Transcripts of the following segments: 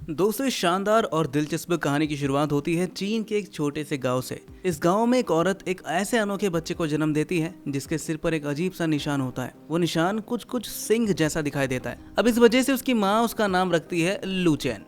दोस्तों, इस शानदार और दिलचस्प कहानी की शुरुआत होती है चीन के एक छोटे से गांव से। इस गांव में एक औरत एक ऐसे अनोखे बच्चे को जन्म देती है जिसके सिर पर एक अजीब सा निशान होता है। वो निशान कुछ कुछ सिंह जैसा दिखाई देता है। अब इस वजह से उसकी माँ उसका नाम रखती है लूचैन।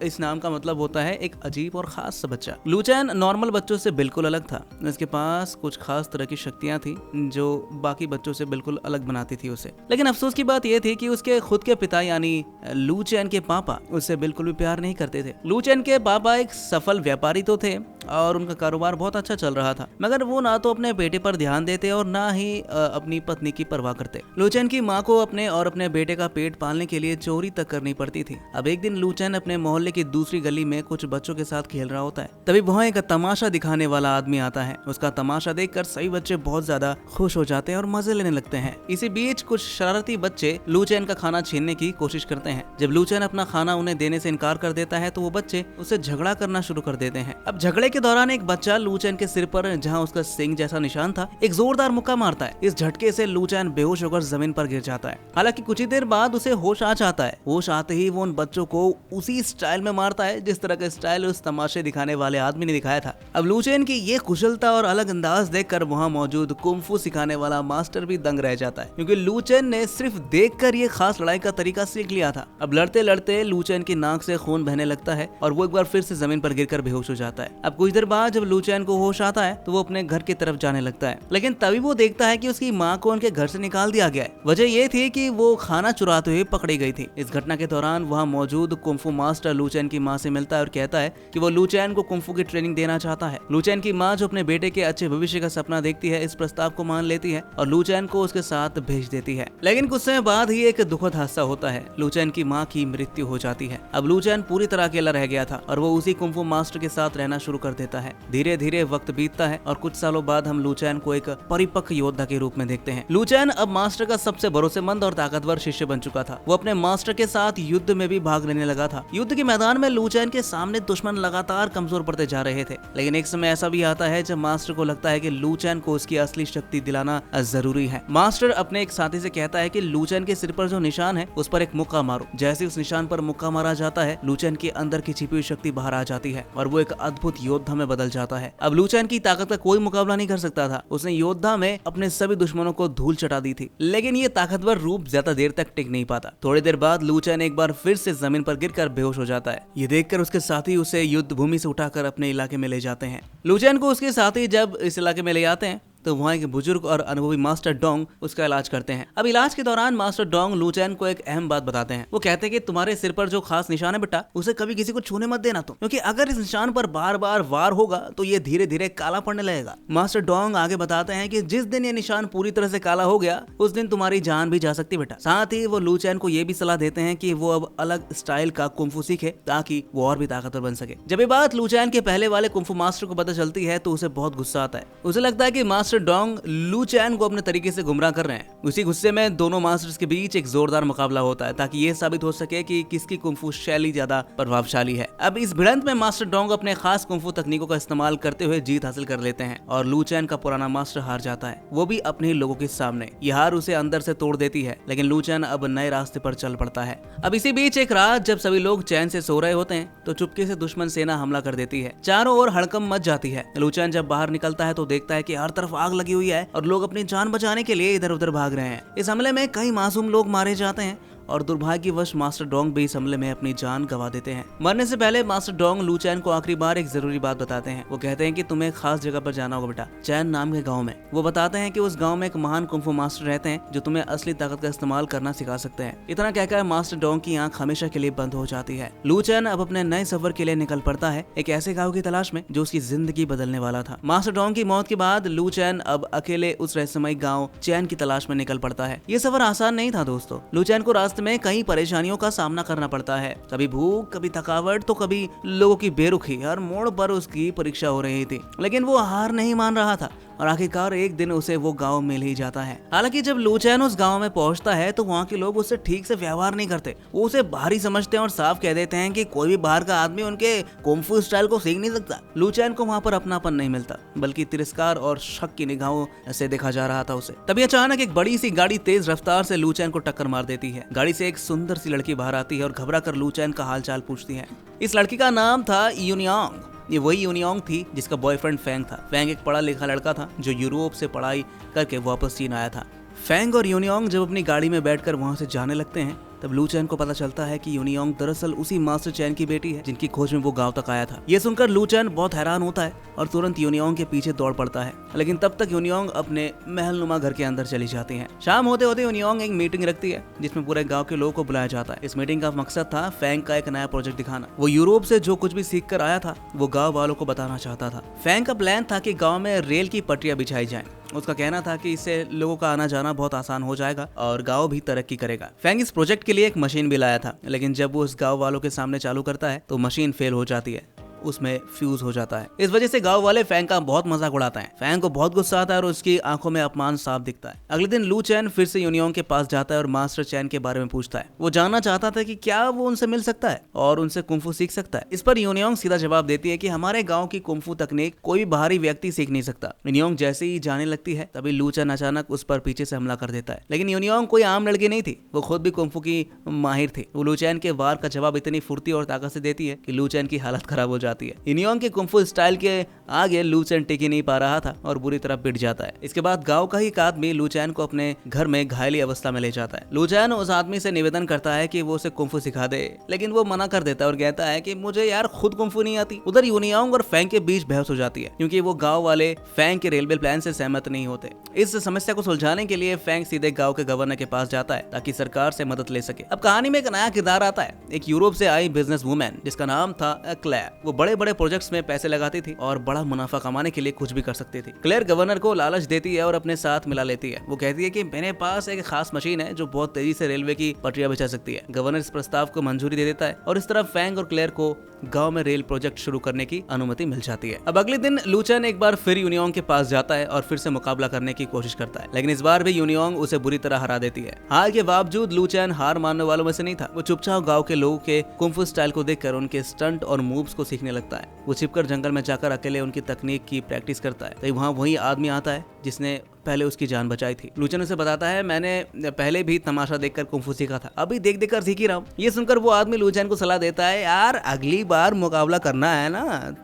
इस नाम का मतलब होता है एक अजीब और खास सा बच्चा। लूचैन नॉर्मल बच्चों से बिल्कुल अलग था। उसके पास कुछ खास तरह की शक्तियां थी जो बाकी बच्चों से बिल्कुल अलग बनाती थी उसे। लेकिन अफसोस की बात यह थी कि उसके खुद के पिता यानी लूचैन के पापा उससे बिल्कुल भी प्यार नहीं करते थे। लूचैन के पापा एक सफल व्यापारी तो थे और उनका कारोबार बहुत अच्छा चल रहा था, मगर वो ना तो अपने बेटे पर ध्यान देते और ना ही अपनी पत्नी की परवाह करते। लूचैन की माँ को अपने बेटे का पेट पालने के लिए चोरी तक करनी पड़ती थी। अब एक दिन लूचैन अपने मोहल्ले की दूसरी गली में कुछ बच्चों के साथ खेल रहा होता है। तभी वहाँ एक तमाशा दिखाने वाला आदमी आता है। उसका तमाशा देखकर सभी बच्चे बहुत ज्यादा खुश हो जाते हैं और मजे लेने लगते हैं। इसी बीच कुछ शरारती बच्चे लूचैन का खाना छीनने की कोशिश करते हैं। जब लूचैन अपना खाना उन्हें देने से इनकार कर देता है तो वो बच्चे उससे झगड़ा करना शुरू कर देते हैं। अब झगड़े के दौरान एक बच्चा लूचैन के सिर पर, जहां उसका सिंह जैसा निशान था, एक जोरदार मुक्का मारता है। इस झटके से लूचैन बेहोश होकर जमीन पर गिर जाता है। हालांकि कुछ ही देर बाद उसे होश आ जाता है। होश आते ही वो उन बच्चों को उसी स्टाइल में मारता है जिस तरह का स्टाइल उस तमाशे दिखाने वाले आदमी ने दिखाया था। अब लूचैन की ये कुशलता और अलग अंदाज देखकर वहाँ मौजूद कुंफू सिखाने वाला मास्टर भी दंग रह जाता है, क्योंकि लूचैन ने सिर्फ देखकर ये खास लड़ाई का तरीका सीख लिया था। अब लड़ते लड़ते लूचैन की नाक से खून बहने लगता है और वो एक बार फिर से जमीन पर गिरकर बेहोश हो जाता है। अब कुछ देर बाद जब लूचैन को होश आता है तो वो अपने घर की तरफ जाने लगता है, लेकिन तभी वो देखता है कि उसकी माँ को उनके घर से निकाल दिया गया है। वजह ये थी कि वो खाना चुराते हुए पकड़ी गई थी। इस घटना के दौरान वहाँ मौजूद कुंफू मास्टर लूचैन की माँ से मिलता है और कहता है कि वो लूचैन को कुंफू की ट्रेनिंग देना चाहता है। लूचैन की माँ, जो अपने बेटे के अच्छे भविष्य का सपना देखती है, इस प्रस्ताव को मान लेती है और लूचैन को उसके साथ भेज देती है। लेकिन कुछ समय बाद ही एक दुखद हादसा होता है। लूचैन की माँ की मृत्यु हो जाती है। अब लूचैन पूरी तरह अकेला रह गया था और वो उसी कुंफू मास्टर के साथ रहना शुरू कर देता है। धीरे धीरे वक्त बीतता है और कुछ सालों बाद हम लूचैन को एक परिपक्व योद्धा के रूप में देखते हैं। लूचैन अब मास्टर का सबसे भरोसेमंद और ताकतवर शिष्य बन चुका था। वो अपने मास्टर के साथ युद्ध में भी भाग लेने लगा था। युद्ध के मैदान में लूचैन के सामने दुश्मन लगातार कमजोर पड़ते जा रहे थे, लेकिन एक समय ऐसा भी आता है जब मास्टर को लगता है कि लूचैन को उसकी असली शक्ति दिलाना जरूरी है। मास्टर अपने एक साथी से कहता है कि लूचैन के सिर पर जो निशान है उस पर एक मुक्का मारो। जैसे उस निशान पर मुक्का मारा जाता है, लूचैन के अंदर की छिपी हुई शक्ति बाहर आ जाती है और वो एक अद्भुत योद्धा में बदल जाता है। अब लूचैन की ताकत का कोई मुकाबला नहीं कर सकता था। उसने योद्धा में अपने सभी दुश्मनों को धूल चटा दी थी, लेकिन ये ताकतवर रूप ज्यादा देर तक टिक नहीं पाता। थोड़ी देर बाद लूचैन एक बार फिर से जमीन पर गिरकर बेहोश हो जाता है। ये देखकर उसके साथी उसे युद्ध भूमि से उठाकर अपने इलाके में ले जाते हैं। लूचैन को उसके साथी जब इस इलाके में ले जाते हैं तो वहाँ एक बुजुर्ग और अनुभवी मास्टर डोंग उसका इलाज करते हैं। अब इलाज के दौरान मास्टर डोंग लूचैन को एक अहम बात बताते हैं। वो कहते हैं कि तुम्हारे सिर पर जो खास निशान है बेटा, उसे कभी किसी को छूने मत देना तुम, क्योंकि अगर इस निशान पर बार बार वार होगा तो ये धीरे धीरे काला पड़ने लगेगा। मास्टर डोंग आगे बताते हैं कि जिस दिन ये निशान पूरी तरह से काला हो गया उस दिन तुम्हारी जान भी जा सकती बेटा। साथ ही वो लूचैन को ये भी सलाह देते हैं कि वो अब अलग स्टाइल का कुंफू सीखे ताकि वो और भी ताकतवर बन सके। जब ये बात लूचैन के पहले वाले कुंफू मास्टर को पता चलती है तो उसे बहुत गुस्सा आता है। उसे लगता है कि मास्टर डोंग लूचैन को अपने तरीके से गुमराह कर रहे हैं। उसी गुस्से में दोनों मास्टर्स के बीच एक जोरदार मुकाबला होता है ताकि ये साबित हो सके कि किसकी कुंफू शैली ज्यादा प्रभावशाली है। अब इस भिड़ंत में मास्टर डोंग अपने खास कुंफू तकनीकों का इस्तेमाल करते हुए जीत हासिल कर लेते हैं और लूचैन का पुराना मास्टर हार जाता है, वो भी अपने ही लोगों के सामने। यह हार उसे अंदर से तोड़ देती है, लेकिन लूचैन अब नए रास्ते पर चल पड़ता है। अब इसी बीच एक रात जब सभी लोग चैन से सो रहे होते हैं तो चुपके से दुश्मन सेना हमला कर देती है। चारों ओर हड़कंप मच जाती है। लूचैन जब बाहर निकलता है तो देखता है कि हर तरफ आग लगी हुई है और लोग अपनी जान बचाने के लिए इधर उधर भाग रहे हैं। इस हमले में कई मासूम लोग मारे जाते हैं और दुर्भाग्यवश मास्टर डोंग भी इस हमले में अपनी जान गंवा देते हैं। मरने से पहले मास्टर डोंग लूचैन को आखिरी बार एक जरूरी बात बताते हैं। वो कहते हैं कि तुम्हें खास जगह पर जाना होगा बेटा, चैन नाम के गांव में। वो बताते हैं कि उस गांव में एक महान कुंफू मास्टर रहते हैं जो तुम्हें असली ताकत का इस्तेमाल करना सिखा सकते हैं। इतना कहकर मास्टर डोंग की आंख हमेशा के लिए बंद हो जाती है। लूचैन अब अपने नए सफर के लिए निकल पड़ता है, एक ऐसे गाँव की तलाश में जो उसकी जिंदगी बदलने वाला था। मास्टर डोंग की मौत के बाद लूचैन अब अकेले उस रहस्यमयी गाँव चैन की तलाश में निकल पड़ता है। ये सफर आसान नहीं था दोस्तों। लूचैन को रास्ते में कई परेशानियों का सामना करना पड़ता है। कभी भूख, कभी थकावट, तो कभी लोगों की बेरुखी। हर मोड़ पर उसकी परीक्षा हो रही थी, लेकिन वो हार नहीं मान रहा था। और आखिरकार एक दिन उसे वो गाँव मिल ही जाता है। हालांकि जब लू चैन उस गाँव में पहुंचता है तो वहाँ के लोग उससे ठीक से व्यवहार नहीं करते, वो उसे बाहरी समझते हैं और साफ कह देते हैं कि कोई भी बाहर का आदमी उनके कुंफू स्टाइल को सीख नहीं सकता। लू चैन को वहाँ पर अपनापन नहीं मिलता, बल्कि तिरस्कार और शक की निगाहों से देखा जा रहा था उसे। तभी अचानक एक बड़ी सी गाड़ी तेज रफ्तार से लू चैन को टक्कर मार देती है। गाड़ी से एक सुंदर सी लड़की बाहर आती है और घबरा कर लू चैन का हालचाल पूछती है। इस लड़की का नाम था यूनियांग। ये वही यूनियांग थी जिसका बॉयफ्रेंड फैंग था। फैंग एक पढ़ा लिखा लड़का था जो यूरोप से पढ़ाई करके वापस चीन आया था। फैंग और यूनियांग जब अपनी गाड़ी में बैठकर वहां से जाने लगते हैं तब लू चैन को पता चलता है कि यूनियांग दरअसल उसी मास्टर चैन की बेटी है जिनकी खोज में वो गांव तक आया था। ये सुनकर लू चैन बहुत हैरान होता है और तुरंत यूनियांग के पीछे दौड़ पड़ता है, लेकिन तब तक यूनियांग अपने महलनुमा घर के अंदर चली जाती है। शाम होते होते यूनियांग एक मीटिंग रखती है जिसमें पूरे गाँव के लोगों को बुलाया जाता है। इस मीटिंग का मकसद था फैंग का एक नया प्रोजेक्ट दिखाना। वो यूरोप से जो कुछ भी सीख कर आया था वो गाँव वालों को बताना चाहता था। फैंग का प्लान था कि गाँव में रेल की पटरियां बिछाई जाए। उसका कहना था कि इससे लोगों का आना जाना बहुत आसान हो जाएगा और गांव भी तरक्की करेगा। फैंग इस प्रोजेक्ट के लिए एक मशीन भी लाया था, लेकिन जब वो उस गांव वालों के सामने चालू करता है तो मशीन फेल हो जाती है, उसमें फ्यूज हो जाता है। इस वजह से गांव वाले फैंग का बहुत मजाक उड़ाते हैं। फैंग को बहुत गुस्सा आता है और उसकी आंखों में अपमान साफ दिखता है। अगले दिन लू चैन फिर से यूनियांग के पास जाता है और मास्टर चैन के बारे में पूछता है। वो जानना चाहता था कि क्या वो उनसे मिल सकता है और उनसे कुंफू सीख सकता है। इस पर यूनियांग सीधा जवाब देती है कि हमारे गाँव की कुंफू तकनीक कोई भी बाहरी व्यक्ति सीख नहीं सकता। यूनियांग जैसे ही जाने लगती है तभी लू चैन अचानक उस पर पीछे से हमला कर देता है, लेकिन यूनियांग कोई आम लड़की नहीं थी, वो खुद भी कुंफू की माहिर थी। वो लू चैन के वार का जवाब इतनी फुर्ती और ताकत से देती है कि लू चैन की हालत खराब हो जाती है। यूनियांग कुंफू स्टाइल के आगे लू चैन टिक ही नहीं पा रहा था और बुरी तरह पिट जाता है। इसके बाद गांव का ही एक आदमी लू चैन को अपने घर में घायली अवस्था में ले जाता है। लू चैन उस आदमी से निवेदन करता है कि वो उसे कुंफू सिखा दे, लेकिन वो मना कर देता है और कहता है कि मुझे यार खुद कुंफू नहीं आती। उधर यूनियांग और फैंग के बीच बहस हो जाती है क्योंकि वो गाँव वाले फैंग के रेलवे प्लान से सहमत नहीं होते। इस समस्या को सुलझाने के लिए फैंग सीधे गाँव के गवर्नर के पास जाता है ताकि सरकार से मदद ले सके। अब कहानी में एक नया किरदार आता है, एक यूरोप से आई बिजनेस वुमेन जिसका नाम था क्लेयर। वो बड़े बड़े प्रोजेक्ट्स में पैसे लगाती थी और बड़ा मुनाफा कमाने के लिए कुछ भी कर सकती थी। क्लेयर गवर्नर को लालच देती है और अपने साथ मिला लेती है। वो कहती है कि मेरे पास एक खास मशीन है जो बहुत तेजी से रेलवे की पटरियां बिछा सकती है। गवर्नर इस प्रस्ताव को मंजूरी दे देता है और इस तरह फैंग और क्लेयर को गांव में रेल प्रोजेक्ट शुरू करने की अनुमति मिल जाती है। अब अगले दिन लू चैन एक बार फिर यूनियांग के पास जाता है और फिर से मुकाबला करने की कोशिश करता है, लेकिन इस बार भी यूनियांग उसे बुरी तरह हरा देती है। हार के बावजूद लू चैन हार मानने वालों में से नहीं था। वो चुपचाप गाँव के लोगों के कुंफू स्टाइल को देखकर उनके स्टंट और मूव्स को सीखने लगता है। वो छिपकर जंगल में जाकर अकेले उनकी तकनीक की प्रैक्टिस करता है। तो वहाँ वही आदमी आता है जिसने पहले उसकी जान बचाई थी। लू चैन उसे बताता है, मैंने पहले भी तमाशा देखकर कुंफू सीखा था, अभी देख देख कर सीख ही रहा हूँ। ये सुनकर वो आदमी लू चैन को सलाह देता है, यार अगली बार मुकाबला करना है ना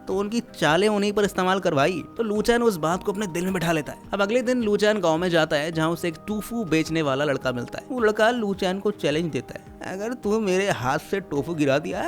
तो उनकी चालें उन्हीं पर इस्तेमाल कर भाई। तो लू चैन उस बात को अपने दिल में बिठा लेता है। अब अगले दिन लू चैन गाँव में जाता है जहाँ उसे एक टोफू बेचने वाला लड़का मिलता है। वो लड़का लू चैन को चैलेंज देता है, अगर तुम मेरे हाथ से टोफू गिरा दिया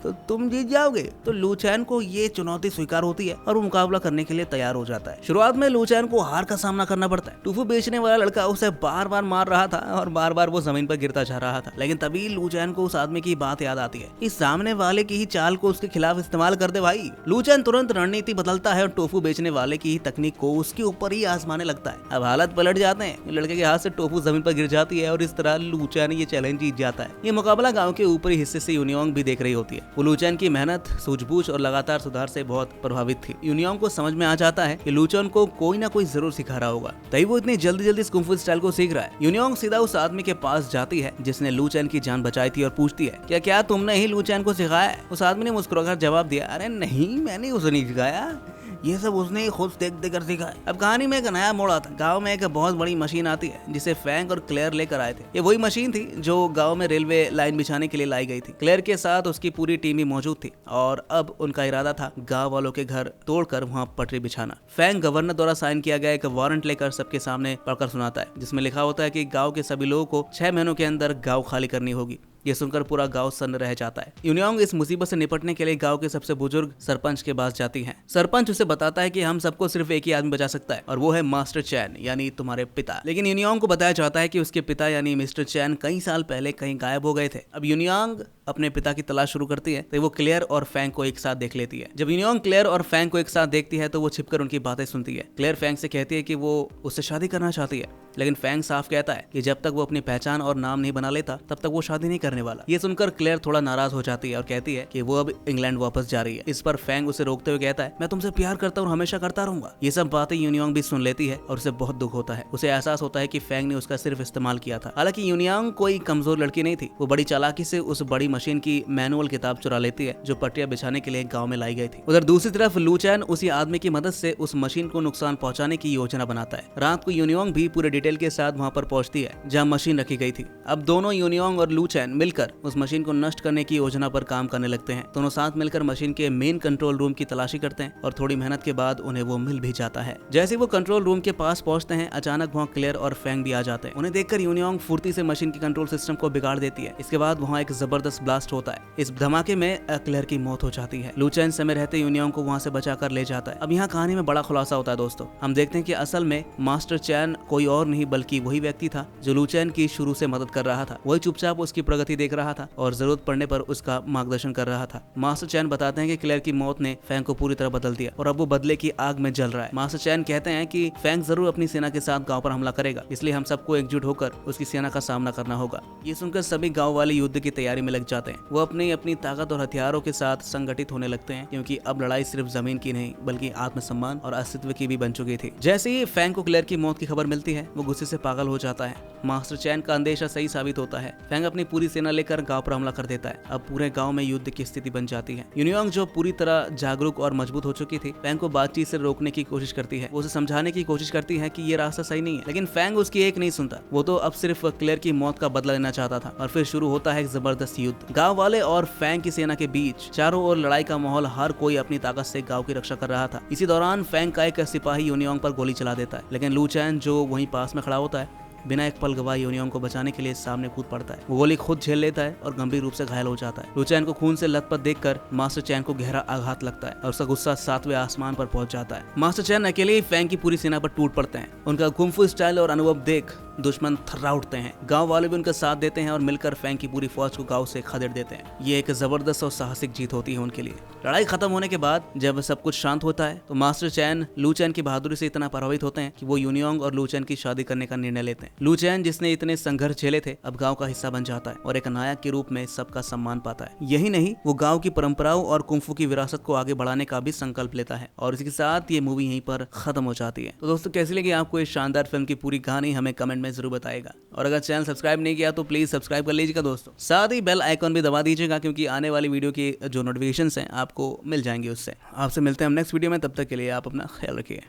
तो तुम जीत जाओगे। तो लू चैन को ये चुनौती स्वीकार होती है और वो मुकाबला करने के लिए तैयार हो जाता है। शुरुआत में लू चैन को हार का सामना करना पड़ता है। टोफू बेचने वाला लड़का उसे बार बार मार रहा था और बार बार वो जमीन पर गिरता जा रहा था, लेकिन तभी लू चैन को उस आदमी की बात याद आती है, इस सामने वाले की ही चाल को उसके खिलाफ इस्तेमाल कर दे भाई। लू चैन तुरंत रणनीति बदलता है और टोफू बेचने वाले की ही तकनीक को उसके ऊपर ही आजमाने लगता है। अब हालत पलट जाते हैं, लड़के के हाथ से टोफू जमीन पर गिर जाती है और इस तरह लू चैन ये चैलेंज जीत जाता है। ये मुकाबला गांव के ऊपरी हिस्से से यूनियांग भी देख रही होती है। वो लू चैन की मेहनत, सूझबूझ और लगातार सुधार से बहुत प्रभावित थी। यूनियांग को समझ में आ जाता है कि लू चैन को कोई ना कोई जरूर सिखा रहा होगा, तभी वो इतनी जल्दी इस कुंफू स्टाइल को सीख रहा है। यूनियांग सीधा उस आदमी के पास जाती है जिसने लू चैन की जान बचाई थी और पूछती है, क्या तुमने ही लू चैन को सिखाया है? उस आदमी ने मुस्कुराकर जवाब दिया, अरे नहीं, मैंने उसे नहीं सिखाया, ये सब उसने खुद देख देख कर सीखा है। अब कहानी में एक नया मोड़ आता है। गांव में एक बहुत बड़ी मशीन आती है जिसे फैंग और क्लेयर लेकर आए थे। ये वही मशीन थी जो गांव में रेलवे लाइन बिछाने के लिए लाई गई थी। क्लेयर के साथ उसकी पूरी टीम भी मौजूद थी और अब उनका इरादा था गांव वालों के घर तोड़कर वहां पटरी बिछाना। फैंग गवर्नर द्वारा साइन किया गया एक वारंट लेकर सबके सामने पढ़कर सुनाता है, जिसमें लिखा होता है कि गाँव के सभी लोगों को 6 महीनों के अंदर गाँव खाली करनी होगी। ये सुनकर पूरा गांव सन्न रह जाता है। यूनियांग इस मुसीबत से निपटने के लिए गांव के सबसे बुजुर्ग सरपंच के पास जाती हैं। सरपंच उसे बताता है कि हम सबको सिर्फ एक ही आदमी बचा सकता है और वो है मास्टर चैन, यानी तुम्हारे पिता। लेकिन यूनियांग को बताया जाता है कि उसके पिता यानी मिस्टर चैन कई साल पहले कहीं गायब हो गए थे। अब यूनियांग अपने पिता की तलाश शुरू करती है तो वो क्लेयर और फैंग को एक साथ देख लेती है। जब यूनियोंग क्लेयर और फैंग को एक साथ देखती है तो वो छिपकर उनकी बातें सुनती है। क्लेयर फैंग से कहती है कि वो उससे शादी करना चाहती है, लेकिन फैंग साफ कहता है कि जब तक वो अपनी पहचान और नाम नहीं बना लेता तब तक वो शादी नहीं करने वाला। ये सुनकर क्लेयर थोड़ा नाराज हो जाती है और कहती है कि वो अब इंग्लैंड वापस जा रही है। इस पर फैंग उसे रोकते हुए कहता है, मैं तुमसे प्यार करता हूँ और हमेशा करता रहूंगा। ये सब बातें यूनियोंग भी सुन लेती है और उसे बहुत दुख होता है। उसे एहसास होता है कि फैंग ने उसका सिर्फ इस्तेमाल किया था। हालांकि यूनियोंग कोई कमजोर लड़की नहीं थी। वो बड़ी चालाकी से उस बड़ी मशीन की मैनुअल किताब चुरा लेती है जो पट्टियां बिछाने के लिए गाँव में लाई गई थी। उधर दूसरी तरफ लू चैन उसी आदमी की मदद से उस मशीन को नुकसान पहुंचाने की योजना बनाता है। रात को यूनियोंग भी पूरे डिटेल के साथ वहां पर पहुंचती है जहां मशीन रखी गई थी। अब दोनों यूनियोंग और लू चैन मिलकर उस मशीन को नष्ट करने की योजना पर काम करने लगते हैं। दोनों साथ मिलकर मशीन के मेन कंट्रोल रूम की तलाशी करते हैं और थोड़ी मेहनत के बाद उन्हें वो मिल भी जाता है। जैसे वो कंट्रोल रूम के पास पहुंचते हैं अचानक वहां क्लेयर और फैंग भी आ जाते हैं। उन्हें देखकर यूनियोंग फुर्ती से मशीन के कंट्रोल सिस्टम को बिगाड़ देती है। इसके बाद वहां एक जबरदस्त ब्लास्ट होता है। इस धमाके में क्लेयर की मौत हो जाती है। लू चैन समय रहते यूनियोंग को वहां से बचाकर ले जाता है। अब यहाँ कहानी में बड़ा खुलासा होता है दोस्तों। हम देखते हैं कि असल में मास्टर चैन कोई और नहीं बल्कि वही व्यक्ति था जो लू चैन की शुरू से मदद कर रहा था। वही चुपचाप उसकी प्रगति देख रहा था और जरूरत पड़ने पर उसका मार्गदर्शन कर रहा था। मास्टर चैन बताते हैं कि क्लेयर की मौत ने फैंग को पूरी तरह बदल दिया और अब वो बदले की आग में जल रहा है। मास्टर चैन कहते हैं कि फैंग जरूर अपनी सेना के साथ गांव पर हमला करेगा, इसलिए हम सबको एकजुट होकर उसकी सेना का सामना करना होगा। ये सुनकर सभी गांव वाले युद्ध की तैयारी में लग जाते हैं। वो अपनी ताकत और हथियारों के साथ संगठित होने लगते हैं क्योंकि अब लड़ाई सिर्फ जमीन की नहीं बल्कि आत्मसम्मान और अस्तित्व की भी बन चुकी थी। जैसे ही फैंग को क्लेयर की मौत की खबर मिलती है वो गुस्से से पागल हो जाता है। मास्टर चैन का अंदेशा सही साबित होता है। फैंग अपनी पूरी सेना लेकर गांव पर हमला कर देता है। अब पूरे गांव में युद्ध की स्थिति बन जाती है। यूनियोंग जो पूरी तरह जागरूक और मजबूत हो चुकी थी फैंग को बातचीत से रोकने की कोशिश करती है। वो उसे समझाने की कोशिश करती है कि ये रास्ता सही नहीं है, लेकिन फैंग उसकी एक नहीं सुनता। वो तो अब सिर्फ क्लेयर की मौत का बदला लेना चाहता था और फिर शुरू होता है एक जबरदस्त युद्ध। गाँव वाले और फैंग की सेना के बीच चारों ओर लड़ाई का माहौल, हर कोई अपनी ताकत से गांव की रक्षा कर रहा था। इसी दौरान फैंग का एक सिपाही यूनियोंग पर गोली चला देता है, लेकिन लू चैन जो वहीं पास में खड़ा होता है बिना एक पल गवाए यूनियोंग को बचाने के लिए सामने कूद पड़ता है। वो गोली खुद झेल लेता है और गंभीर रूप से घायल हो जाता है। लू चैन को खून से लथपथ देखकर मास्टर चैन को गहरा आघात लगता है और उसका गुस्सा 7वें आसमान पर पहुंच जाता है। मास्टर चैन अकेले ही फैंग की पूरी सेना पर टूट पड़ते हैं। उनका कुंफू स्टाइल और अनुभव देख दुश्मन थर्रा उठते हैं। गांव वाले भी उनका साथ देते हैं और मिलकर फैंग की पूरी फौज को गांव से खदेड़ देते हैं। ये एक जबरदस्त और साहसिक जीत होती है उनके लिए। लड़ाई खत्म होने के बाद जब सब कुछ शांत होता है तो मास्टर चैन लू चैन की बहादुरी से इतना प्रभावित होते हैं कि वो यूनियोंग और लू चैन की शादी करने का निर्णय लेते हैं। लू चैन जिसने इतने संघर्ष झेले थे अब गांव का हिस्सा बन जाता है और एक नायक के रूप में सबका सम्मान पाता है। यही नहीं, वो गांव की परंपराओं और कुंफू की विरासत को आगे बढ़ाने का भी संकल्प लेता है। और इसके साथ ये मूवी यहीं पर खत्म हो जाती है। तो दोस्तों कैसी लगी आपको इस शानदार फिल्म की पूरी कहानी हमें कमेंट में जरूर बताएगा। और अगर चैनल सब्सक्राइब नहीं किया तो प्लीज सब्सक्राइब कर लीजिएगा दोस्तों। साथ ही बेल आइकॉन भी दबा दीजिएगा क्योंकि आने वाली वीडियो की जो नोटिफिकेशंस हैं आपको मिल जाएंगे उससे। आपसे मिलते हैं हम नेक्स्ट वीडियो में, तब तक के लिए आप अपना ख्याल रखिए।